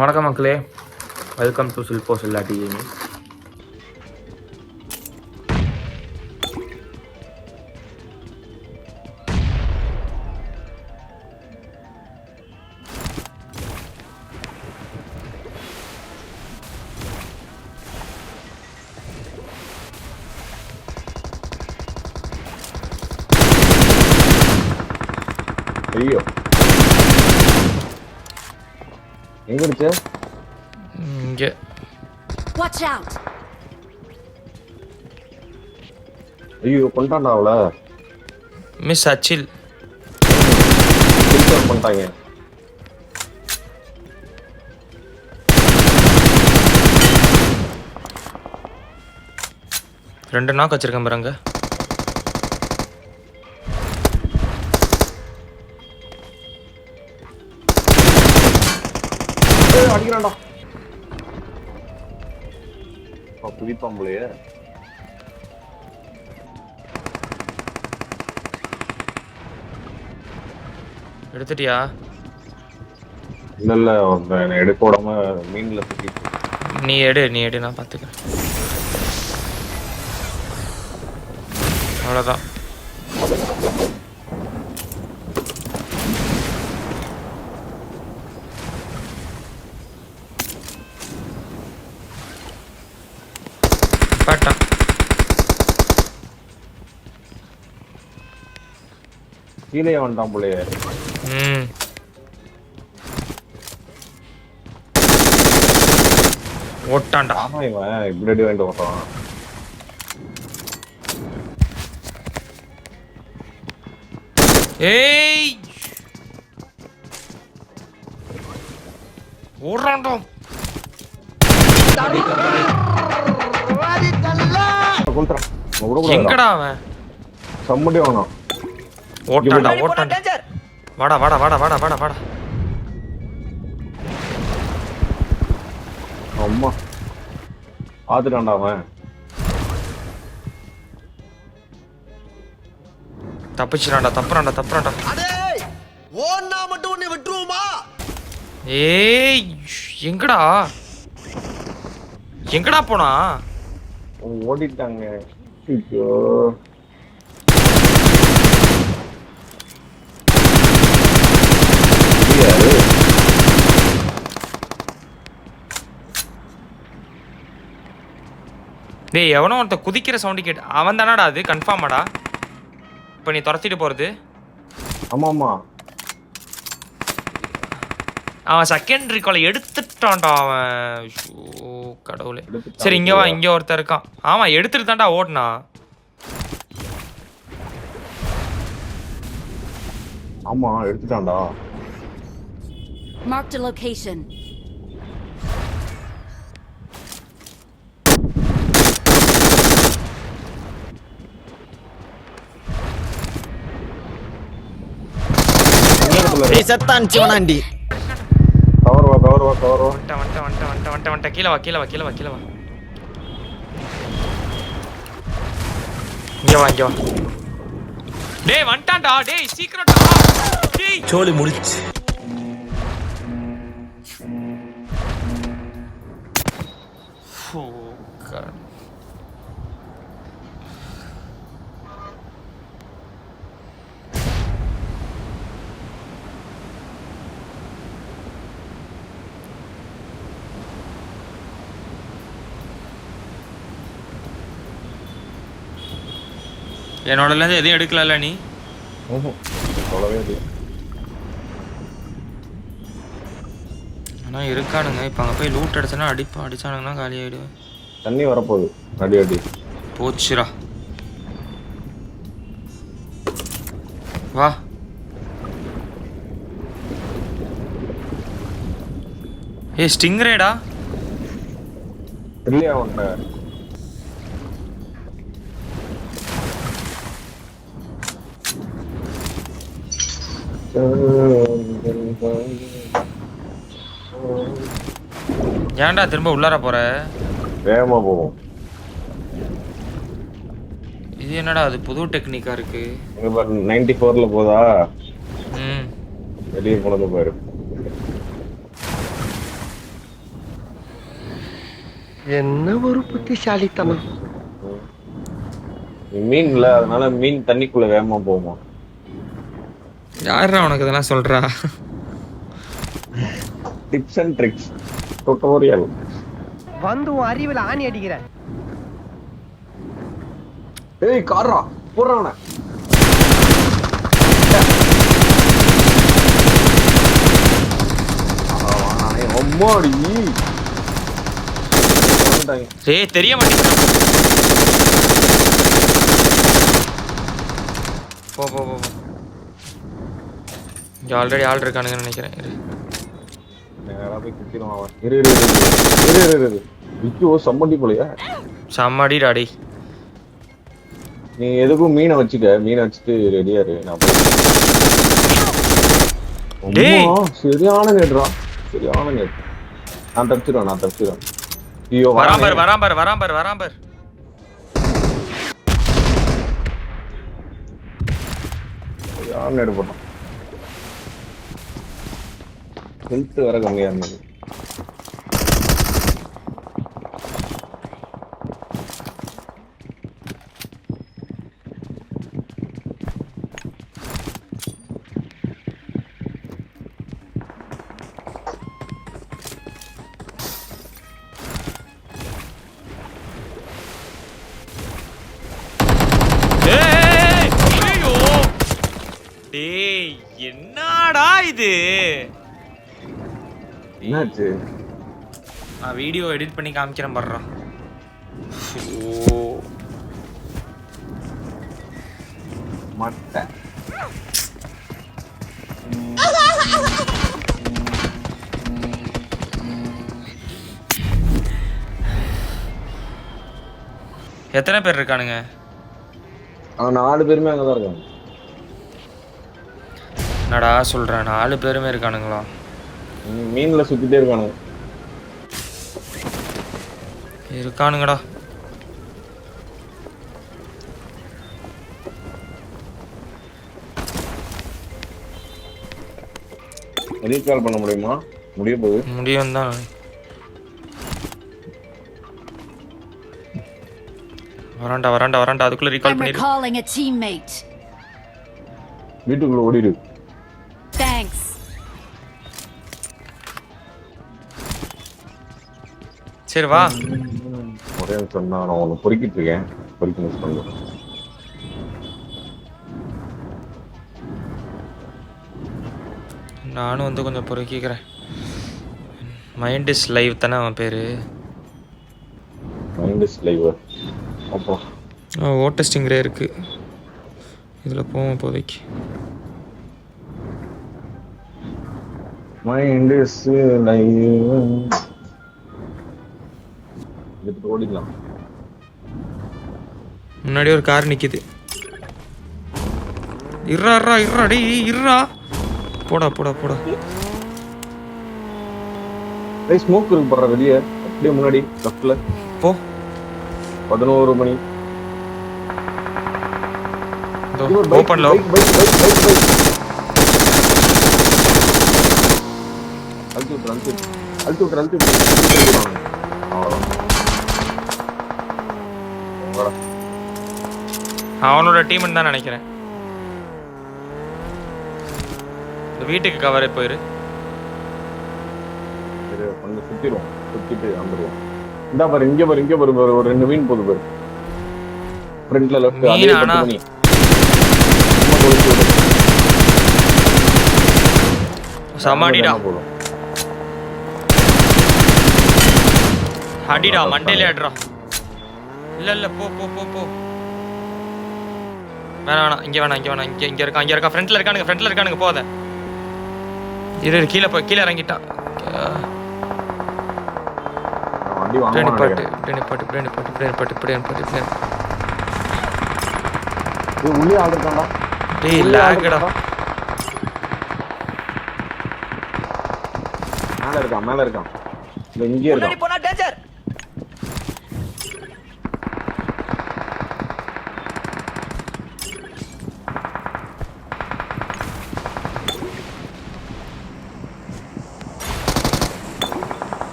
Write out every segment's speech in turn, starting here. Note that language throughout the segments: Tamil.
வணக்கம் மக்களே, வெல்கம் டு சில்போ சில்லா டிவி. ஐயோ எங்க இருக்கு? இங்க வாட்ச் அவுட். ஐயோ கொண்டாண்டா அவள. மிஸ் அச்சில் ஃபில்டர் பண்ணிட்டாங்க. ரெண்டு நாக்கு வச்சிருக்கேன் பாருங்க. அடிக்கிறான்டா. புதிப்பாம்பளையே எடுத்துட்டியா? இல்ல எடுக்க விடாம மீன்ல சுத்தி. நீ எடு நான் பார்த்துக்கிறேன். அவ்வளோதான். பாட்டா கீழே வந்துட்டான் போலயே. ஓட்டான்டா. ஆமா இவன் இப்படி அடி வாங்கிட்டு வரான். ஏய் ஓடுறான்டா. எங்கடா அவன்? சம்மடி வாங்கணும். ஓட்டான்டா. வாடா. அம்மா பாத்துட்டான்டா அவன். தப்புறான்டா. ஏய் எங்கடா போனா? ஓடிட்டாங்க. ஐயோ டேய் எவனோ ஒருத்த குதிக்கிற சவுண்டு கேட்டு அவன் தானடா? அது கன்ஃபார்மாடா இப்போ நீ துரத்திட்டு போகிறது? ஆமாம்மா அவன் செகண்டரி காலை எடுத்துட்டான்டா அவன். ஓ கடவுளே. சரி இங்கே வா, இங்கே ஒருத்தர் இருக்கான். ஆமாம் எடுத்துட்டு தான்டா ஓடுனா. ஆமா எடுத்துட்டான்டா. Marked a location. ஏய் சத்தான் சிவனாண்டி. கவர் வா. வந்துட்ட. கீழே வா. இங்க வா. டேய் வந்துட்டான்டா. டேய் சீக்கிரம்டா. டேய் சோலி முடிச்சு. ஓ காட். என்னோடலேருந்து எதையும் எடுக்கல நீ? சொல்லவே இல்லை. ஆனால் இருக்கானுங்க. இப்போ அங்கே போய் லூட் அடிச்சனா அடிச்சானுங்கன்னா காலி ஆகிடுவேன். தண்ணி வரப்போகுது. அடி போச்சுரா. வா. ஏய் ஸ்டிங்ரேடா இல்லையா உன்ன? ஏன்டா திரும்ப உள்ளார போற? வேகமா போவோம். இது என்னடா அது புது டெக்னிக்கா இருக்கு. இங்க பாரு 94ல போதா ம் வெளியே போனது பாரு. என்ன ஒரு புத்திசாலித்தனம். மீன் இல்ல, அதனால மீன் தண்ணிக்குள்ள வேகமா போகுமா. யாரா உனக்கு இதெல்லாம் சொல்றா? Tips and tricks tutorial. வந்து உன் அறிவுல ஆணி அடிக்கிற. ஏய் காரா போறானே. வாணானே அம்மாடி. டேய் தெரிய மாட்டேங்குது. போ போ போ. இங்க ஆல்ரெடி ஆள் இருக்கானுங்கன்னு நினைக்கிறேன். நேரா போய் குத்திடுவான் அவன். இரு. விக்கோ சம்மண்டி போலையா? சம்மடி டாடி. நீ எதுக்கும் மீனை வச்சுக்க. மீனை வச்சுட்டு ரெடியா இரு. நான் டேய் சரியான நேட்ரா. சரியான நேட். நான் தப்பிச்சிடுவேன். ஐயோ வராம்பர். சரியான நேடு போட்டான். ஹெல்த் வேற கம்மியா இருந்தது. டேய் என்னடா இது? என்னாச்சு? நான் வீடியோ எடிட் பண்ணி காமிக்கிறேன் பாருடா. மட்டை. எத்தனை பேர் இருக்கானுங்க? 4 பேருமே அங்கதான் இருக்காங்க. என்னடா சொல்றேன், 4 பேருமே இருக்கானுங்களா? மீன்ல சுத்திட்டே இருக்கானுங்கடா. ரீகால் பண்ண முடியுமா? முடியும் தான். வராண்டா அதுக்குள்ள ரீகால் I'm பண்ணிரு. recalling a teammate. வீட்டுக்குள்ள ஓடிடு. Thanks. சரி வா. ஒரே சொன்னா நான் உன்னை பொறுக்கிட்டு இருக்கேன். பொறுக்கி மிஸ் பண்ணுறேன். நானும் வந்து கொஞ்சம் பொறுக்கிக்கிறேன். மைண்ட் இஸ் லைவ் தானே அவன் பேரு? Mind is live. அப்போ ஓட்டஸ்டிங் ரே இருக்கு. இதில் போவோம் இப்போதைக்கு. Mind is live. எடுத்து ஓடிடலாம். முன்னாடி ஒரு கார் நிக்குது. இருறா டேய் இருறா. போடா. டேய் ஸ்மோக் இருக்கு போற வெளிய. அப்படியே முன்னாடி லெஃப்ட்ல போ. 11 மணி. ஓபன்ல அழுத்து. அவனோட டீம் தான் நினைக்கிறேன். இந்த வீட்டுக்கு கவரே போயிரு. கொஞ்சம் சுத்திட்டு வந்துருவோம். இந்தா பாரு இங்க பாரு ஒரு 2 மீன் போகுது பாரு. ஃப்ரண்ட்ல லெஃப்ட் அதே பண்ணி. சமாடிடா. அடிடா மண்டையில அடிடா. இல்ல போ. வேணாம் இங்க வேணாம். இங்க இருக்கா. ஃப்ரண்ட்ல இருக்கானுங்க போத. இரு கீழே இறங்கிட்டான். பிளேன் பாட்டு. உள்ளே ஆள் இருக்கான்டா. டேய் லாக்டா. மேல இருக்கான். இங்கே இருக்கான். முன்னாடி போனா டேஞ்சர்.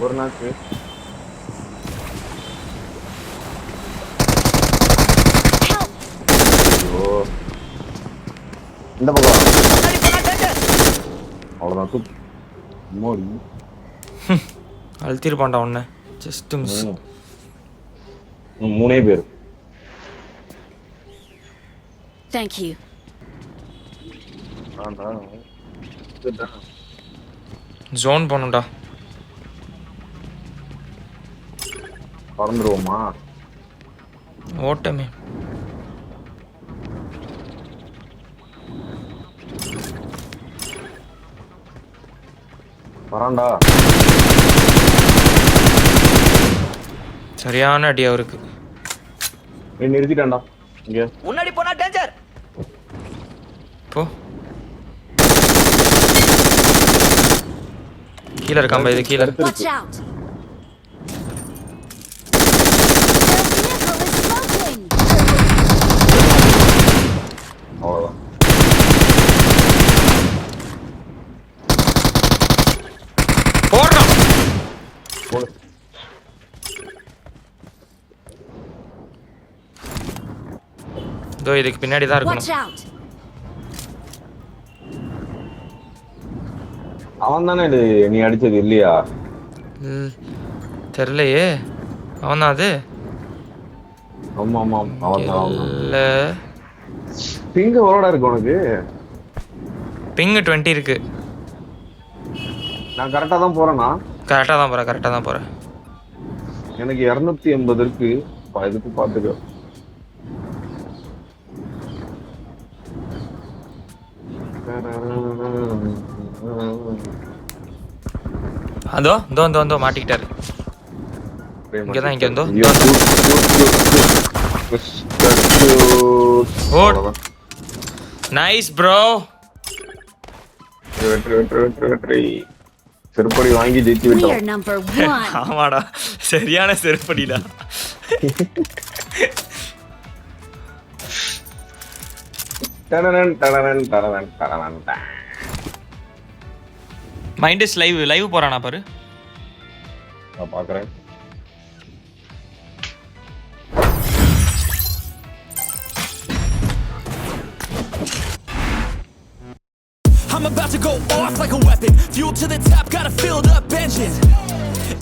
ஒரு நாக்கு ஐயோ இந்த பக்கம் அவ்வளோதான் தூக்கு மோடி அழுத்திருப்பான்டா ஒன்று ஜஸ்ட் மிஸ். மூணே பேர். Thank you. ஜோன் போகணும்டா. பறந்துருவோமா? ஓட்டமே பறாண்டா. சரியான அடி அவருக்கு. நிறுத்திட்டான்டா இங்க. முன்னாடி போனா டேஞ்சர். போ கீழே இருக்கான் இது கீழே. Watch out. Their vehicle is smoking. அவ்வளோதான். போடுறான். போடு. இதோ இதுக்கு பின்னாடி தான் Watch இருக்கணும். out. அவன் தானே இது நீ அடிச்சது இல்லையா? தெரியலையே. அவன் அது ஆமா ஆமா அவன் தான். இல்ல பிங்க் எவ்வளோடா இருக்கு உனக்கு? பிங்கு 20 இருக்கு. நான் கரெக்டாக தான் போறேன்னா? கரெக்டாக தான் போகிறேன். எனக்கு 280 இருக்கு. இதுக்கு பார்த்துக்க. அதோ தோ மாட்டிக்கிட்டாரு. இங்கதான் இங்க இருந்தோ. Nice bro. வெற்றி. செருப்படி வாங்கி ஜெயிச்சு We விட்டோம். are number 1. ஆமாடா சரியான செருப்படிடா. மைண்டஸ் லைவ் போறானா பாரு. நான் பாக்குறேன். I'm about to go off like a weapon. Fuel to the top, got a filled up engine.